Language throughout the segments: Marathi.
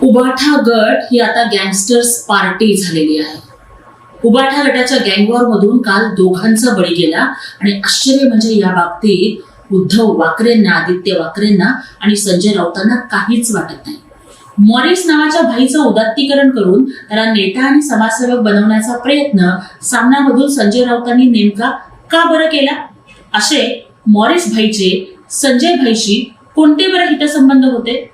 उबाठा गट ही आता गँगस्टर्स पार्टी झालेली आहे. उबाठा गटाच्या गँगवॉर मधून काल दोघांचा बळी गेला आणि आश्चर्य म्हणजे या बाबतीत उद्धव वाकरेंना, आदित्य वाकरेंना आणि संजय राऊतांना काहीच वाटत नाही. मॉरिस नावाच्या भाईचं उदात्तीकरण करून त्याला नेता आणि समाजसेवक बनवण्याचा प्रयत्न सामनामधून संजय राऊतांनी नेमका का बरं केला? असे मॉरिस भाईचे संजय भाईशी कोणते बरं हितसंबंध होते?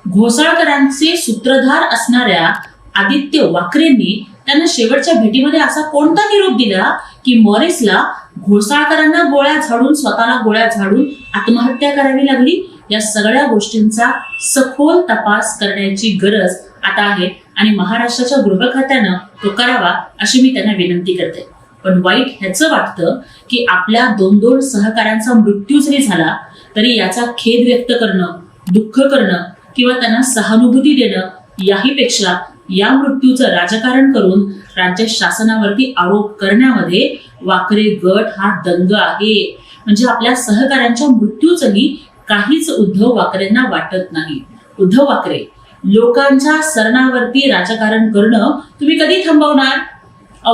घोसाळकरांचे सूत्रधार असणाऱ्या आदित्य वाकरेंनी त्यांना शेवटच्या भेटीमध्ये असा कोणता निरोप दिला की मॉरिसला घोसाळकरांना गोळ्या झाडून, स्वतःला गोळ्या झाडून आत्महत्या करावी लागली? या सगळ्या गोष्टींचा सखोल तपास करण्याची गरज आता आहे आणि महाराष्ट्राच्या गृह खात्यानं तो करावा अशी मी त्यांना विनंती करते. पण वाईट ह्याचं वाटतं की आपल्या दोन सहकाऱ्यांचा मृत्यू जरी झाला तरी याचा खेद व्यक्त करणं, दुःख करणं किंवा त्यांना सहानुभूती देणं याहीपेक्षा या मृत्यूचं राजकारण करून राज्य शासनावरती आरोप करण्यामध्ये वाकरे गट हा दंग आहे. म्हणजे आपल्या सहकाऱ्यांच्या मृत्यूचंही काहीच उद्धव वाकरेंना वाटत नाही. उद्धव वाकरे, लोकांच्या सरणावरती राजकारण करणं तुम्ही कधी थांबवणार?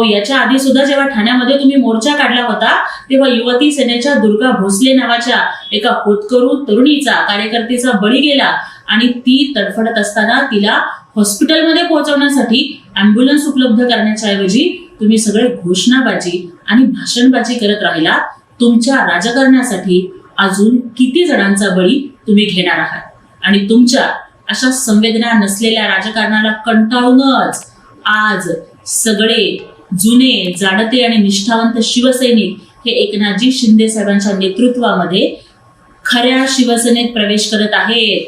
याच्या आधी सुद्धा जेव्हा ठाण्यामध्ये तुम्ही मोर्चा काढला होता तेव्हा युवती सेनेच्या दुर्गा भोसले नावाच्या एका होतकरू तरुणीचा, कार्यकर्तीचा बळी गेला आणि ती तडफडत असताना तिला हॉस्पिटलमध्ये पोहोचवण्यासाठी अँब्युलन्स उपलब्ध करण्याच्या ऐवजी तुम्ही सगळे घोषणाबाजी आणि भाषणबाजी करत राहिला. तुमच्या राजकारणासाठी अजून किती जणांचा बळी तुम्ही घेणार आहात? आणि तुमच्या अशा संवेदना नसलेल्या राजकारणाला कंटाळूनच आज सगळे जुने, जाणते आणि निष्ठावंत शिवसैनिक हे एकनाथजी शिंदे साहेबांच्या नेतृत्वामध्ये खऱ्या शिवसेनेत प्रवेश करत आहेत.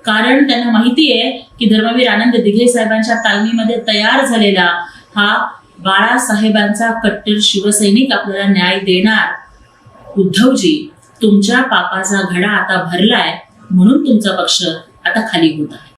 कारण त्यांना माहिती आहे की धर्मवीर आनंद दिघे साहेबांच्या तालमीमध्ये तयार झालेला हा बाळासाहेबांचा कट्टर शिवसैनिक आपल्याला न्याय देणार. उद्धवजी, तुमच्या पापाचा घडा आता भरलाय म्हणून तुमचा पक्ष आता खाली होत आहे.